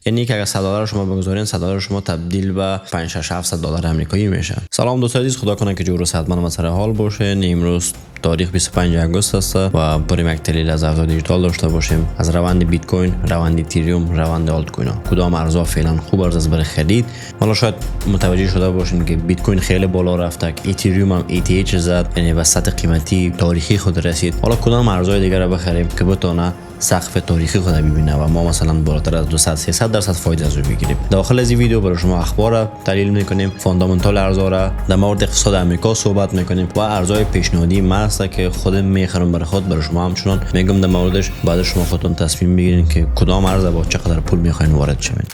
یعنی که اگر $100 شما بگذارین $100 شما تبدیل به 5 6 700 دلار آمریکایی میشه. سلام دوستان عزیز، خدا کنه که جور و صحتمند و سر حال باشین. امروز تاریخ 25 آگوست است و بریم یک تحلیل از ارزهای دیجیتال داشته باشیم از روند بیت کوین، روند اتریوم، روند آلت کوین ها. کدام ارزها فعلا خوب است برای خرید؟ حالا شاید متوجه شده باشین که بیت کوین خیلی بالا رفت، اتریوم هم ETH زد، یعنی به سطح قیمتی تاریخی خود رسید. حالا کدام ارزهای دیگر را بخریم که بتونه سقف تاریخی خود ببینه و ما مثلا بالاتر از 200-300% فایده از او بگیریم. داخل از این ویدیو برای شما اخبار را تحلیل میکنیم، فاندامنتال ارزها را، در مورد اقتصاد آمریکا صحبت میکنیم و ارزهای پیشنهادی ما است که خودم میخرم برای خود، برای شما همچنان میگم در موردش. بعد شما خودتون تصمیم بگیرین که کدام ارز با چقدر پول میخواین وارد شوین.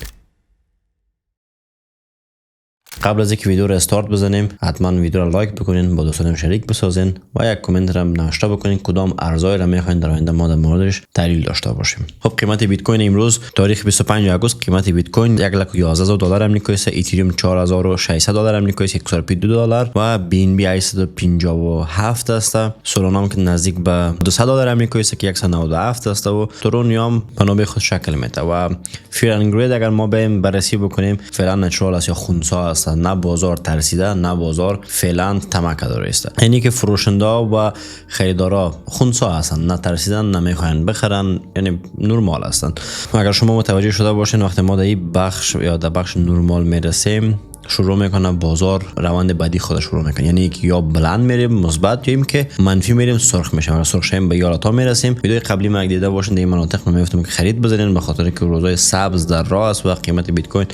قبل از اینکه ویدیو رو استارت بزنیم حتما ویدیو رو لایک بکنین، با دوستانم شریک بسازین و یک کامنت هم نوشته بکنین کدام ارزهای را میخواین در آینده ما در موردش تحلیل داشته باشیم. خب قیمت بیت کوین امروز تاریخ 25 آگوست قیمت بیت کوین $1,11,000 آمریکایی است، اتریوم $4,600 آمریکایی است، $152 و BNB 857 است. سولانا که نزدیک به $200 آمریکایی است که 197 است و ترونیوم بنابه خود شکل میده و فیر اند گرید اگر ما بریم بررسی بکنیم فعلا نچرال است یا خنثی است، نه بازار ترسیده نه بازار فعلا طمع داره است. یعنی که فروشنده و خریدارا خنثی هستن، نه ترسیدن نه میخواین بخرن، یعنی نرمال هستن. اگر شما متوجه شده باشین وقتی ما در این بخش یا در بخش نرمال میرسیم شروع میکنه بازار روند بعدی خودش شروع میکنه، یعنی که یا بلند میریم مثبت یا که منفی میریم سرخ میشیم و سرخ شیم به یالتا میرسیم. ویدیو قبلی ما دیده باشین در این مناطق میگفتم که خرید بزنین به خاطر که روزهای سبز در راه است و قیمت بیت کوین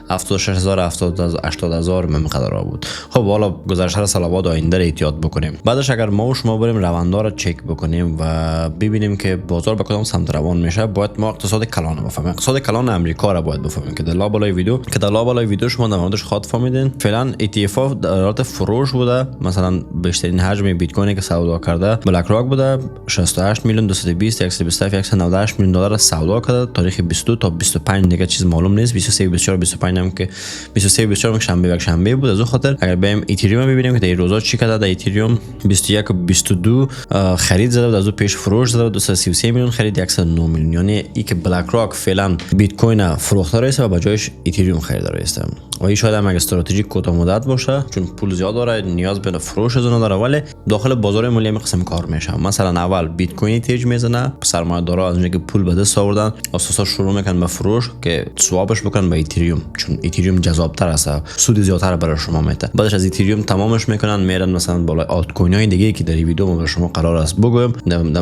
76,000 80,000 مقدار بود. خب حالا گذشته سال‌ها آینده را احتیاط بکنیم. بعدش اگر ما و شما بریم روندها را چک بکنیم و ببینیم که بازار به کدام سمت روان میشه، باید ما اقتصاد کلان رو بفهمیم. اقتصاد کلان آمریکا را باید بفهمیم که در بالای ویدیو شما در موردش خاط فهمیدین. فعلا ETF در حالت فروش بوده. مثلا بیشترین حجم بیت کوینی که سودا کرده بلک راک بوده، 68 میلیون 220 127 198 میلیون دلار سودا کرده. تاریخ 22 تا 25 دیگه چیز معلوم نیست، 23 24 25 هم که 23 24 شنبه یک شنبه بود. از اون خاطر اگر بریم اتریوم ببینیم که در این روزا چی کرده، در اتریوم 21 و 22 خرید زده، از اون پیش فروش زده، 233 میلیون خرید 109 میلیون. یعنی ای که بلک راک فعلا بیت کوین فروخته است و با جایش اتریوم خریدار است و این شاید هم اگه استراتژی کوتاه مدت باشه چون پول زیاد داره، نیاز به فروش از اون داره، ولی داخل بازار مالی هم قسم کار میشه. مثلا اول بیت کوین تیج میزنه، سرمایه‌دارا از اونجا که پول به دست آوردن اساسا شروع میکنن به فروش که سوابش بکنن به اتریوم، چون اتریوم جذاب‌تر است، سود زیادتر برای شما میده. بعدش از اتریوم تمامش میکنن میرن مثلا بالا آلت کوین های دیگه که در این ویدیو ما برای شما قرار است بگویم،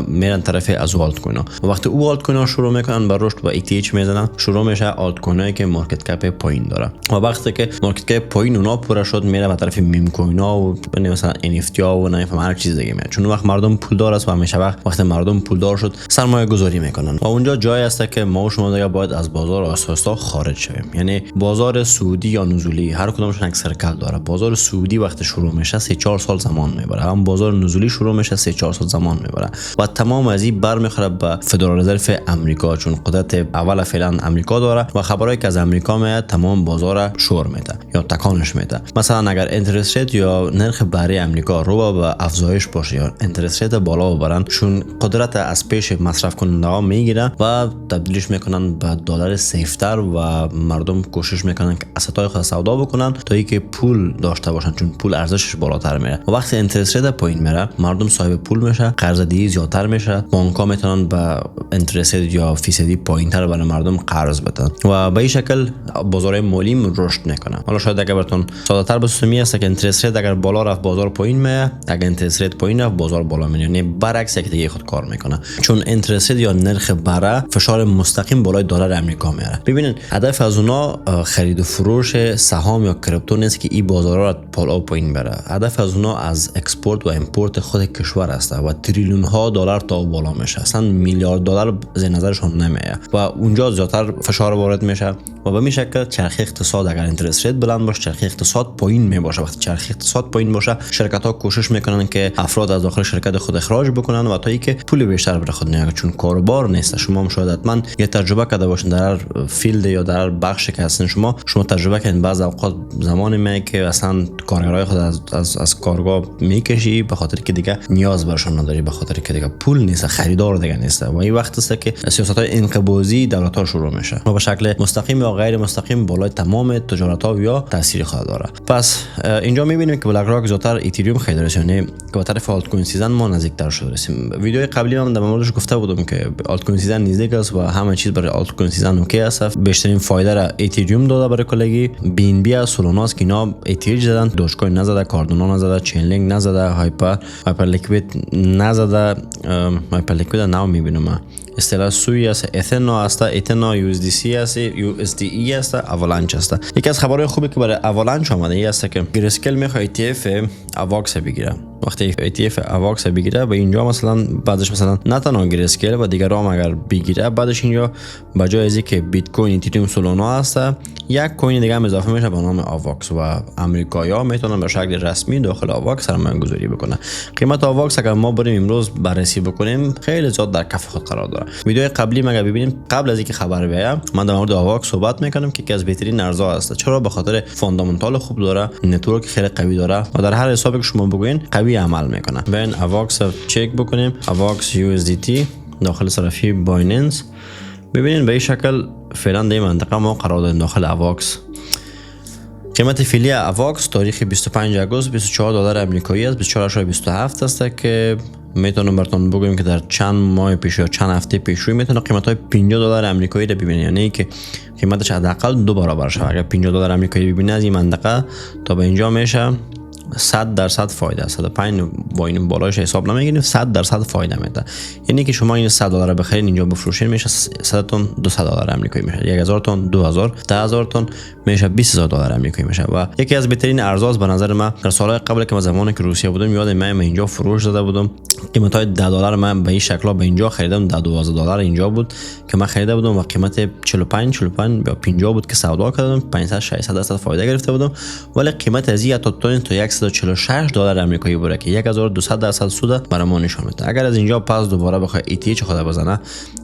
میرن طرف از آلت کوین ها. وقتی او آلت کوین ها شروع میکنن به رشد و ETH میزنن، شروع میشه آلت کوین هایی که مارکت کپ پایین داره و وقتی که مارکت کپ پایین اونا پورا شد میره به طرف میم کوین ها و مثلا NFT ها و نمیفهم هر چیز دیگه میاد، چون وقت مردم پولدار است و همیشه وقتی مردم پولدار شد سرمایه گذاری میکنن و اونجا جای است که ما و شما دیگه باید از بازار اساسا خارج شویم. یعنی بازار سعودی یا نزولی هر کدومشون یک سرکل داره. بازار سعودی وقتی شروع میشه 3-4 سال زمان میبره، هم بازار نزولی شروع میشه 3-4 سال زمان میبره و تمام از این برمیخوره به فدرال رزرو آمریکا، چون قدرت اول فعلا آمریکا داره و خبرایی که از آمریکا میاد تمام بازار شور میده یا تکانش میده. مثلا اگر اینترست ریت یا نرخ بهره آمریکا رو به افزایش باشه یا اینترست ریت بالا ببرن، چون قدرت از پیش مصرف کننده ها میگیره و تبدیلش میکنن به دلار سیفتر و مردم کوشش میکنن که اسطای خود سودا بکنن تا اینکه پول داشته باشن، چون پول ارزشش بالاتر میره و وقتی اینترست ریت پایین میره مردم صاحب پول میشه، قرضدهی زیادتر میشه، بانک‌ها میتونن به اینترست ریت یا فیصدی پایینتر برای مردم قرض بدن و به این شکل بازار مالی رشد میکنه. حالا شاید اگه براتون ساده‌تر بسومی است که اینترست ریت اگر بالا رفت بازار پایین میاد، اگه اینترست ریت پایین رفت بازار بالا میاد، یعنی برعکس یک دیگه خود کار میکنه، چون اینترست ریت یا نرخ بهره فشار مستقیم بالای دلار آمریکا میاره. ببینید هدف از اونا خرید و فروش سهام یا کریپتو نیست که این بازارها را بالا و پایین بره. هدف از اونا از اکسپورت و ایمپورت خود کشور است و تریلیون ها دلار تا بالا میشه، اصلا میلیارد دلار زیر نظرشون نمیاد و اونجا زیادتر فشار وارد میشه و به این شکل چرخه اقتصاد اگر اینترست ریت بلند باشه، چرخه اقتصاد پایین می باشه. وقتی چرخه اقتصاد پایین باشه، شرکت ها کوشش میکنن که افراد از داخل شرکت خود اخراج بکنن و تا اینکه پول بیشتر برای خود نیاره، چون کاروبار نیست. شما هم شاید حتما یه تجربه کرده باشین در هر فیلد یا در هر بخشی که هستین. شما تجربه کردین بعض اوقات زمانی میاد که اصلا کارگرای خود از کارگاه میکشی به خاطر که دیگه نیاز برشون نداری، به خاطر که دیگه پول نیست، خریدار دیگه نیست و این وقت است که سیاست‌های انقباضی دولت‌ها شروع میشه و به شکل مستقیم یا غیر مستقیم بالای تمام تجارت‌ها یا تاثیر خود داره. پس اینجا می‌بینیم که بلک راک زیاتر اتریوم خریدار است، یعنی که به طرف آلت کوین سیزن ما نزدیک‌تر شده رسیم. ویدیوی قبلی هم در موردش گفته بودم که آلت کوین سیزن نزدیک است و همه چیز برای آلت کوین سیزن اوکی است. بیشترین فایده را اتریوم داده برای کلگی. بی ان بی از سولاناس که اینا اتریج زدن، دوج کوین نزده، کاردانو نزده، چین لینک نزده، هایپر لیکوید نزده. هایپر لیکوید نو می‌بینم اصطلاح سوی است، اتنا است، اتنا یو اس دی سی است، یو اس دی ای است، اولانچ است. یکی از خبرهای خوبی که برای اولانچ آمده ای است که گریسکل میخواد ETF اواکس بگیره. وقتی ETF اواکس بگیره و اینجا مثلا بعدش مثلا نه تنها گریسکل و دیگر هم اگر بگیره، بعدش اینجا به جای از اینکه بیت کوین، اتریوم، سولانا است، یک کوین دیگه هم اضافه میشه به نام اواکس و آمریکایی‌ها میتونن به شکل رسمی داخل اواکس سرمایه‌گذاری بکنن. قیمت اواکس اگر ما بریم امروز بررسی بکنیم خیلی زیاد در کف خود قرار داره. ویدیوی قبلی مگه ببینیم، قبل از اینکه خبر بیایم من در مورد اواکس صحبت میکنم که یکی از بهترین ارزها است. چرا؟ به خاطر فاندامنتال خوب داره، نتورک خیلی قوی داره و در هر حسابی که شما بگوین قوی عمل میکنه. ببین اواکس چک بکنیم، اواکس USDT داخل صرافی بایننس. ببینید به این شکل فعلا در منطقه ما قرار داریم داخل اواکس. قیمت فعلی اواکس تاریخ 25 آگوست $24 آمریکایی است، 24.27 است که میتونم براتون بگم که در چند ماه پیش یا چند هفته پیش روی میتونه قیمت‌های $50 آمریکایی رو ببینید، یعنی که قیمتش حداقل 2 برابر شه. اگر $50 آمریکایی ببینید از این منطقه تا به اینجا میشه 100% فایده است. 105 با این بالاش حساب نمیگیریم، 100% فایده میده. یعنی که شما این $100 بخرین اینجا بفروشین میشه 100 تن $200 آمریکایی میشه، 1000 تن 2000، 10000 تن میشه $20000 آمریکایی میشه و یکی از بهترین ارزاست به نظر من. در سالهای قبل که من زمانی که روسیه بودم یادم من اینجا فروش داده بودم، قیمت های $10 من به این شکل به اینجا خریدم، $12 اینجا بود که من خریده بودم و قیمت 45 یا 50 بود که سودا کردم، 500-600% فایده گرفته بودم. ولی قیمت از این تا $146 آمریکایی بوده که 1200% سود برای ما نشون میده. اگر از اینجا پس دوباره بخوای ETH خود بزنه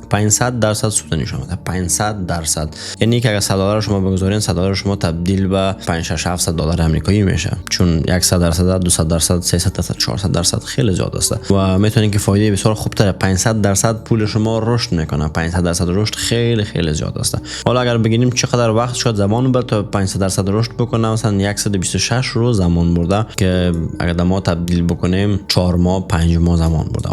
500% سود نشون میده، 500%. یعنی که اگر $100 شما بگذارین $100 شما تبدیل به $500-700 آمریکایی میشه، چون 100%، 200%، 300%، 400% خیلی زیاد است و میتونین که فایده بسیار خوبتره. 500% پول شما رشد میکنه، 500% رشد خیلی خیلی زیاد است. حالا اگر بگیم چقدر وقت شد زمان برد تا 500% رشد بکنه، مثلا 126 روز زمان برده که اگر ما تبدیل بکنیم 4 ماه 5 ماه زمان برده.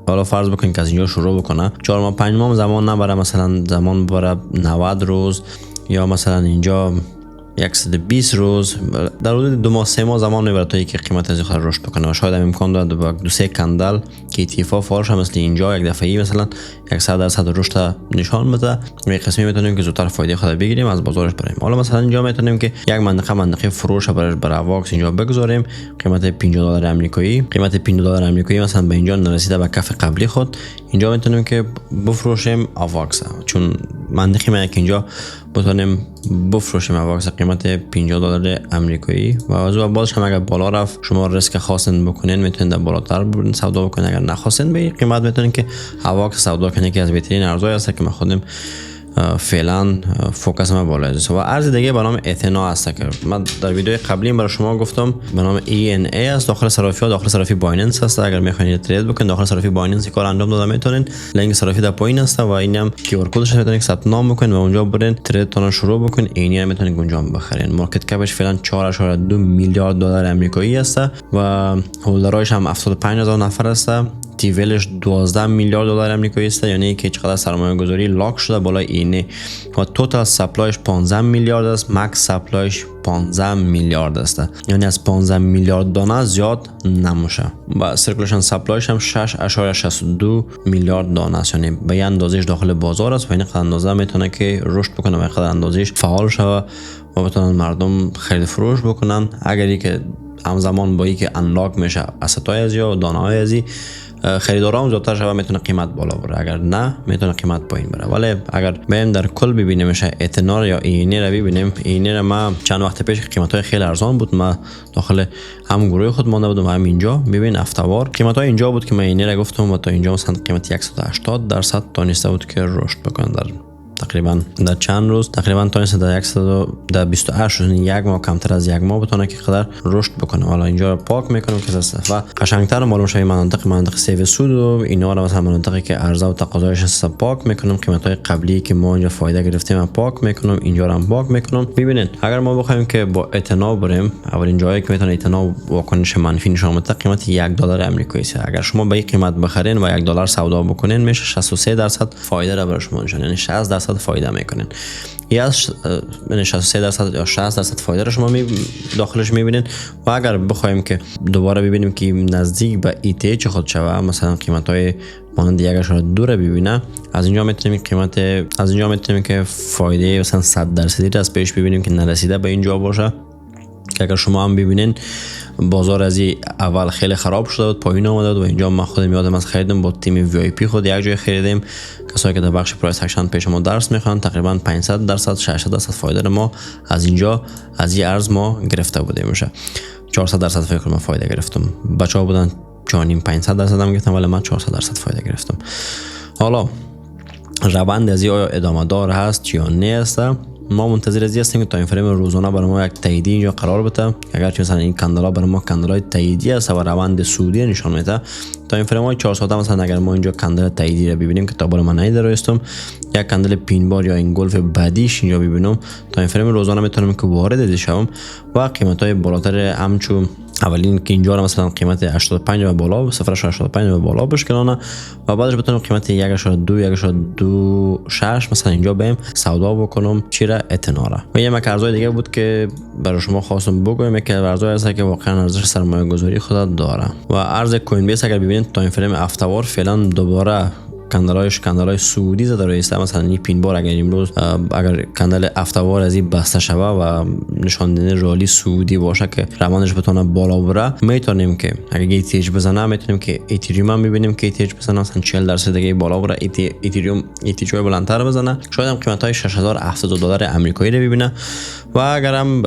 حالا فرض بکنید که از اینجا شروع بکنه 4 ماه 5 ماه زمان نبره، مثلا زمان بره 90 روز یا مثلا اینجا 120 روز، در حدود 2 ماه 3 ماه زمان میبره تا اینکه قیمت از خود رشد بکنه و شاید هم امکان داره با 2-3 کندل که ETF فالش هم مثل اینجا یک دفعه‌ای مثلا 100% رشد نشان بده و یک قسمی میتونیم که زودتر فایده خود بگیریم از بازارش بریم. حالا مثلا اینجا میتونیم که یک منطقه فروش برای اواکس اینجا بگذاریم، قیمت $50 آمریکایی، قیمت $50 آمریکایی مثلا به اینجا نرسیده به کف قبلی خود، اینجا میتونیم که بفروشیم اواکس، چون منطقی میگه که اینجا بتونیم بفروشیم اواکس قیمت $50 آمریکایی و از اون بعدش هم اگر بالا رفت شما ریسک خواستین بکنین میتونید بالاتر برین سودا بکنین، اگر نخواستین به قیمت میتونین که اواکس سودا کنین که از بهترین ارزهای است که ما خودم فعلا فوکس ما بالا است. و ارز دیگه به نام اتنا است که من در ویدیو قبلی برای شما گفتم به نام ENA است، داخل صرافی ها داخل صرافی بایننس است. اگر میخواین ترید بکنید داخل صرافی بایننس کار انجام داده میتونین، لینک صرافی در پایین است و اینم کیو آر کدش میتونید ثبت نام بکنید و اونجا برین تریدتون شروع بکنید. اینی میتونید اونجا بخرین. مارکت کپش فعلا $4.2 میلیارد آمریکایی است و هولدرایش هم 75000 نفر است. تیولش $12 میلیارد آمریکایی است، یعنی که چقدر سرمایه گذاری لاک شده بالای اینه و توتال سپلایش 15 میلیارد است، مکس سپلایش 15 میلیارد است، یعنی از 15 میلیارد دانه زیاد نموشه و سرکولیشن سپلایش هم 6.62 میلیارد دانه است، یعنی به این اندازهش داخل بازار است و این قدر اندازه میتونه که رشد بکنه و قدر اندازهش فعال شود و بتونن مردم خرید فروش بکنن. اگر که همزمان با اینکه انلاک میشه اسطای ازی و دانه های ازی خریدارام زیادتر شوه میتونه قیمت بالا بره، اگر نه میتونه قیمت پایین بره. ولی اگر بیم در کل ببینیم میشه اتنار یا اینی رو ببینیم، اینی رو ما چند وقت پیش قیمت‌های خیلی ارزان بود، ما داخل هم گروه خود مونده بودم هم اینجا ببین هفته‌وار قیمت‌های اینجا بود که من اینی رو گفتم و تا اینجا مثلا قیمت 180% تونسته بود که رشد بکنه در تقریبا در چند روز، تقریبا تونسته در 128 روز، یک ماه کمتر از یک ماه بتونه که قدر رشد بکنه. حالا اینجا رو پاک میکنم که و قشنگتر معلوم شه مناطق سیو سود و اینا رو مثلا مناطقی که عرضه و تقاضایش هست پاک میکنم، قیمت‌های قبلی که ما اینجا فایده گرفتیم من پاک میکنم، اینجا رو هم پاک میکنم. ببینید اگر ما بخوایم که با اتنا بریم، اولین جایی که میتونه اتنا واکنش منفی نشون بده قیمت $1 آمریکایی است. اگر شما به این قیمت بخرین و $1 سودا بکنین میشه 63% فایده را برای شما نشون، یعنی 60% فایده میکنین. یا 63% یا 60% فایده رو شما داخلش میبینین. و اگر بخوایم که دوباره ببینیم که نزدیک به ETH خود شوه، مثلا قیمت های مانند 1.2 رو ببینه، از اینجا میتونیم که فایده مثلا 100% از پیش ببینیم که نرسیده به اینجا باشه. که اگر شما هم ببینین بازار از اول خیلی خراب شده بود، پایین آمده بود و اینجا ما خودم یادم از خریدم با تیم VIP خود یک جای خریدیم. کسایی که در بخش پرایس اکشن پیش ما درس میخوان تقریبا 500% 600% فایده ما از اینجا از این ارز ما گرفته بودیم. میشه 400% فکر کنم فایده گرفتم، بچه‌ها بودن 4.5-500% هم گرفتم ولی من 400% فایده گرفتم. حالا روند از آیا ادامه دار هست یا نه است، ما منتظر از هستیم که تایم فریم روزانه برای ما یک تاییدی اینجا قرار بده. اگر چه مثلا این کندلا برای ما کندلای تاییدی است و روند سودی نشان میده، تایم فریم های 4 ساعته مثلا اگر ما اینجا کندل تاییدی رو ببینیم که تا بالا من ندارستم، یک کندل پین بار یا این گلف بعدیش اینجا ببینم، تایم فریم روزانه میتونم که وارد شوم و قیمت های بالاتر همچون اولین که اینجا رو مثلا قیمت 85 و بالا 0.85 و بالا بشکنانه و بعدش بتونم قیمت 1.2 مثلا اینجا بهم سودا بکنم چی را اتناره. و یه ارزهای دیگه بود که برای شما خواستم بگم که ارزهای هست که واقعا ارزش سرمایه گذاری خود داره. و ارز کوین بیس اگر ببینید تایم فریم هفته‌وار فعلا دوباره کندلای سعودی زده رئیسته. مثلا این پین بار اگر امروز اگر کندل هفته‌وار از این بسته شوه و نشان دهنده رالی سعودی باشه که روانش بتونه بالا بره، میتونیم که اگر ETH بزنه میتونیم که ایتریوم هم ببینیم که ETH بزنه مثلا 40% دیگه بالا بره، ایتریوم ETH بلندتر بزنه، شاید هم قیمت های $6070 آمریکایی رو ببینه. و اگر هم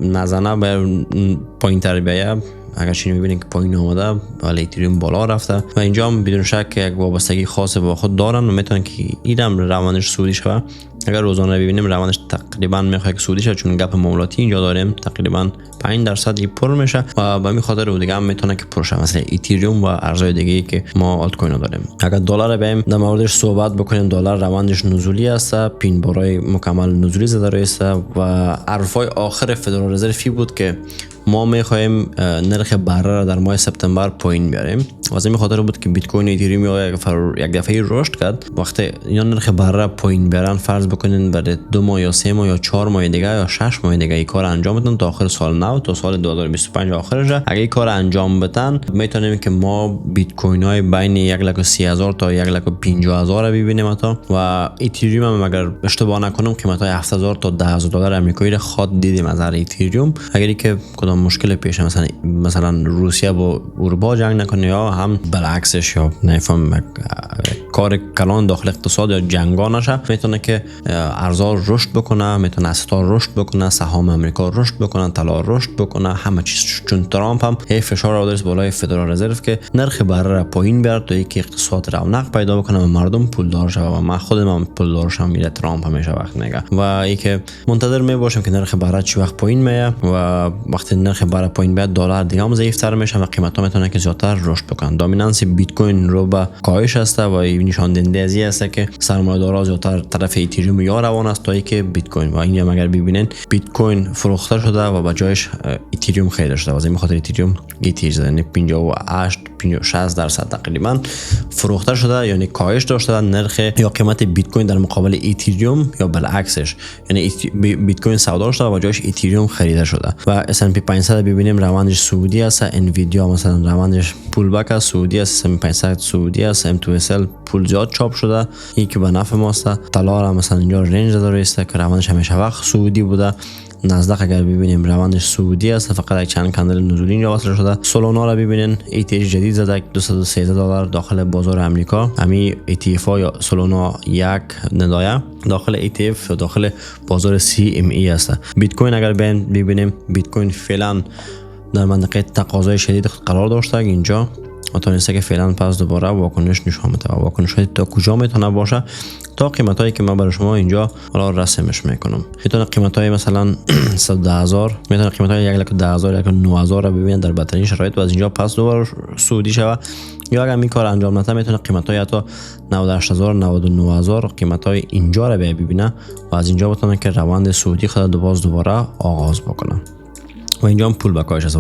نزنه به پایین‌تر بیایه، اگر چی میبینین که پایین آمده ولی ایتریوم بالا رفته و اینجا هم بدون شک یک وابستگی خاص با خود دارن و میتونن که اینم روانش سعودی شوه. اگر روزانه ببینیم روانش تقریبا میخواد که سعودی شه، چون گپ معاملاتی اینجا داریم تقریبا 5% پر میشه و به همین خاطر دیگه هم میتونه که پر شه، مثلا ایتریوم و ارزهای دیگه که ما آلت کوین داریم. اگر دلار بیم در موردش صحبت بکنیم، دلار روانش نزولی است، پین بارای مکمل نزولی زده است و حرفای آخر فدرال رزرو بود که ما میخوایم نرخ بره را در ماه سپتامبر پایین بیاریم. از این خاطر بود که بیت کوین ایتریوم یک دفعه رشد کرد. وقتی اینا نرخ بره را پایین بیارن، فرض بکنین بعد 2 ماه یا 3 ماه یا 4 ماه دیگه یا 6 ماه دیگه این کار انجام بدن تا آخر سال نو، تا سال 2025 آخرش، اگه این کار انجام بدن میتونیم که ما بیت کوین های بین 130,000 تا 150,000 رو ببینیم تا. و ایتریوم هم اگر اشتباه نکنم قیمت های 7,000 تا 10,000 آمریکایی را خود دیدیم از ایتریوم. اگری که کدام مشکل پیش مثلا روسیه با اروپا جنگ نکنه یا هم بالعکسش یا نفهم کار کلان داخل اقتصاد یا جنگا نشه، میتونه که ارزها رشد بکنه، میتونه اسعار رشد بکنه، سهام امریکا رشد بکنه، طلا رشد بکنه، همه چیز. چون ترامپ هم هی فشار آورده بالای فدرال رزرو که نرخ بره را پایین بیاره تا اینکه اقتصاد رونق پیدا بکنه و مردم پولدار شوه. و من خودم هم پولدار شم، میره ترامپ همیشه وقت میگه. و اینکه منتظر میباشم که نرخ بره چی وقت پایین میاد و وقتی نرخ بره پایین بیاد دلار دیگه هم ضعیف‌تر میشه و قیمت‌ها میتونه که زیادتر رشد بکنن. دامینانس بیت کوین رو به کاهش است و این نشان دهنده از این است که سرمایه‌دارا زیادتر طرف ایتریوم یا روان است تا اینکه بیت کوین. و اینجا اگر ببینین بیت کوین فروخته شده و به جایش ایتریوم خریده شده. از این خاطر ایتریوم ETH یعنی 58-60% تقریبا فروخته شده، یعنی کاهش داشته نرخ یا قیمت بیت کوین در مقابل ایتریوم یا بالعکسش، یعنی بیت کوین سودا شده و جایش ایتریوم خریده شده. و S&P 500 ببینیم روندش سعودی است، انویدیا مثلا روندش پول بک است سعودی است، S&P 500 سعودی است، M2SL پول زیاد چاپ شده، این که به نفع ماست. طلا مثلا اینجا رنج داره است که روندش همیشه وقت سعودی بوده. نزدیک اگر ببینیم روندش صعودی است، فقط یک چند کندل نزولی اینجا وصل شده. سولانا را ببینین ETF جدید زده $213 داخل بازار امریکا. همین ETF یا سولانا یک ندایه داخل ETF داخل بازار CME است. بیت کوین اگر ببینیم بیت کوین فعلا در منطقه تقاضای شدید قرار داشته. اینجا تونسته که فعلا پس دوباره واکنش نشون میده. واکنش تا کجا میتونه باشه؟ تا قیمتایی که من برای شما اینجا حالا رسمش میکنم. میتونه قیمتای مثلا 110,000 میتونه قیمتای 110,000 109,000 رو ببینید در بدترین شرایط و از اینجا پس دوباره صعودی شوه. یا اگر این کار انجام نده میتونه قیمتای حتی 98,000 99,000 قیمتای اینجا رو ببینه و از اینجا بتونه که روند صعودی خود دوباره آغاز بکنه و اینجا هم پول بکاش است.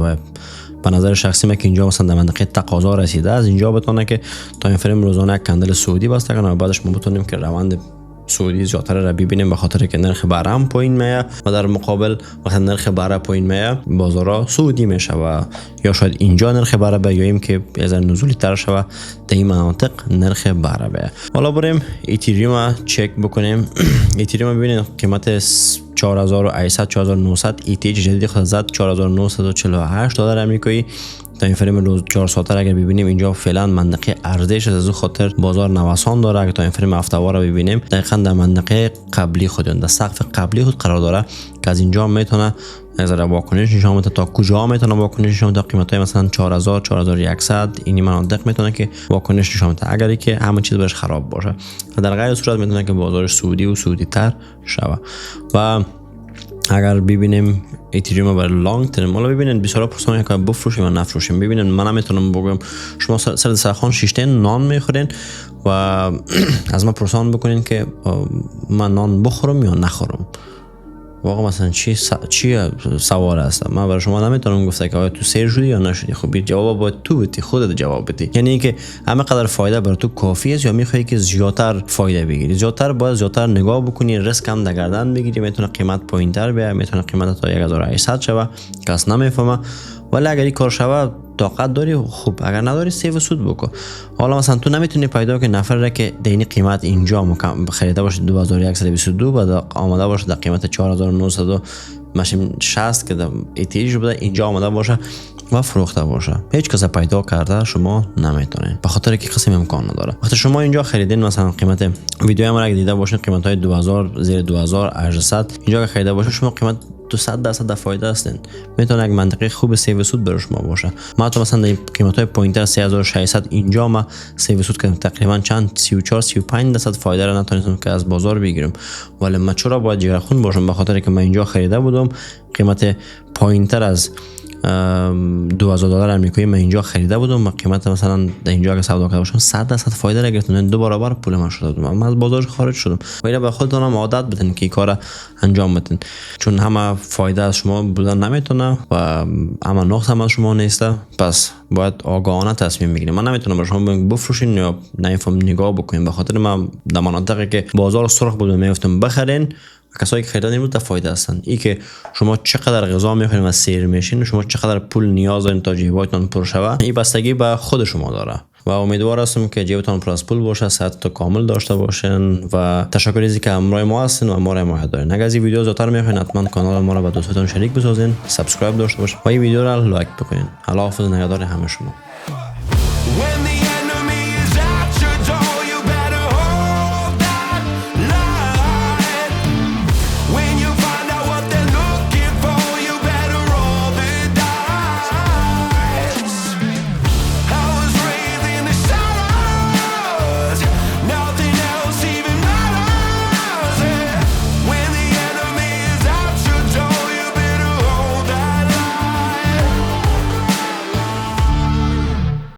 به نظر شخصی من که اینجا مثلا در منطقه تقاضا رسیده، از اینجا بتونه که تا این فریم روزانه یک کندل صعودی بسته کنه و بعدش ما بتونیم که روند صعودی زیادتر را ببینیم، به خاطر که نرخ بهره هم پایین میه و در مقابل وقتی نرخ بهره پایین میه بازارها صعودی میشه و یا شاید اینجا نرخ بهره بیایم که از نزولی تر شه و در این مناطق نرخ بهره بیه. حالا بریم ایتریوم چک بکنیم. ایتریوم ببینید قیمت 4800 4900 ETH جدید خود زد $4,948 امریکایی. تا این فریم روز 4 ساعته اگر ببینیم اینجا فعلا منطقه ارزش از او خاطر بازار نوسان داره. اگر تا این فریم هفته‌وار رو ببینیم دقیقاً در منطقه قبلی خود در سقف قبلی خود قرار داره که از اینجا میتونه از واکنش نشون بده. تا کجا میتونه واکنش نشون بده؟ قیمتای مثلا 4000 4100 این مناطق میتونه که واکنش نشون بده اگری که همه چیز برش خراب باشه و در غیر صورت میتونه که بازارش صعودی و صعودی تر شوه. و اگر ببینیم ایتریوم برای لانگ ترم، حالا ببینید بسیار پرسان که بفروشیم و نفروشیم. ببینید من نمیتونم بگم شما سر دسترخوان شیشته نان میخورین و از من پرسان بکنین که من نان بخورم یا نخورم. واقعا مثلا چی سوال است؟ من برای شما نمیتونم گفته که آیا تو سیر شدی یا نشدی. خب جواب باید تو بدی، خودت جواب بدی. یعنی اینکه همه قدر فایده برای تو کافی است یا میخوای که زیادتر فایده بگیری؟ زیادتر نگاه بکنی، ریسک هم در گردن بگیری. میتونه قیمت پایینتر بیاد، میتونه قیمت تا 1800 شوه، کس نمیفهمه. ولی اگر این کار شوه طاقت داری خوب، اگر نداری سیو سود بکن. حالا مثلا تو نمیتونی پیدا که نفر را که دینی قیمت اینجا خریده باشه 2122 بعد آماده باشه در قیمت 4960 که در ایتیج بوده اینجا آماده باشه و فروخته باشه. هیچ کس پیدا کرده شما نمیتونین، به خاطر که قسم امکان نداره. وقتی شما اینجا خریدین مثلا قیمت ویدیو ما را دیده باشین قیمت های 2000 زیر 2800 اینجا که خریده باشه شما قیمت 200% فایده هستین. میتونه یک منطقه خوب سیو سود برای شما باشه. ما تو مثلا در قیمت های پوینتر 3600 اینجا ما سیو سود کردم تقریبا چند 34-35% فایده را نتونستم که از بازار بگیرم. ولی من چرا باید جگرخون باشم؟ به خاطر که من اینجا خریده بودم قیمت پوینتر از $2000 امریکایی من اینجا خریده بودم و قیمت مثلا در اینجا که سودا کرده باشم 100% فایده را گرفتم. 2 برابر پول من شده بودم. من از بازار خارج شدم. و اینا به خودتون هم عادت بدین که این کارا انجام بدین، چون همه فایده از شما بودن نمیتونه و اما نقص هم از شما نیسته. پس باید آگاهانه تصمیم بگیرید. من نمیتونم به شما بگم بفروشین یا نمیفهم نگاه بکنین، به خاطر من در مناطقی که بازار سرخ بود میگفتم بخرین. کسایی که خریدن این رو فایده هستن. این که شما چقدر غذا میخورین و سیر میشین، شما چقدر پول نیاز دارین تا جیبتون پر شوه، این بستگی به خود شما داره. و امیدوار هستم که جیبتون پر از پول باشه، صحت کامل داشته باشین و تشکر از اینکه همراه ما هستین و ما را حمایت دارین. اگر از این ویدیو زیادتر میخواین حتما کانال ما را با دوستاتون شریک بسازین، سابسکرایب داشته باشین و این ویدیو را لایک بکنین. الله حافظ، نگهدار همه شما.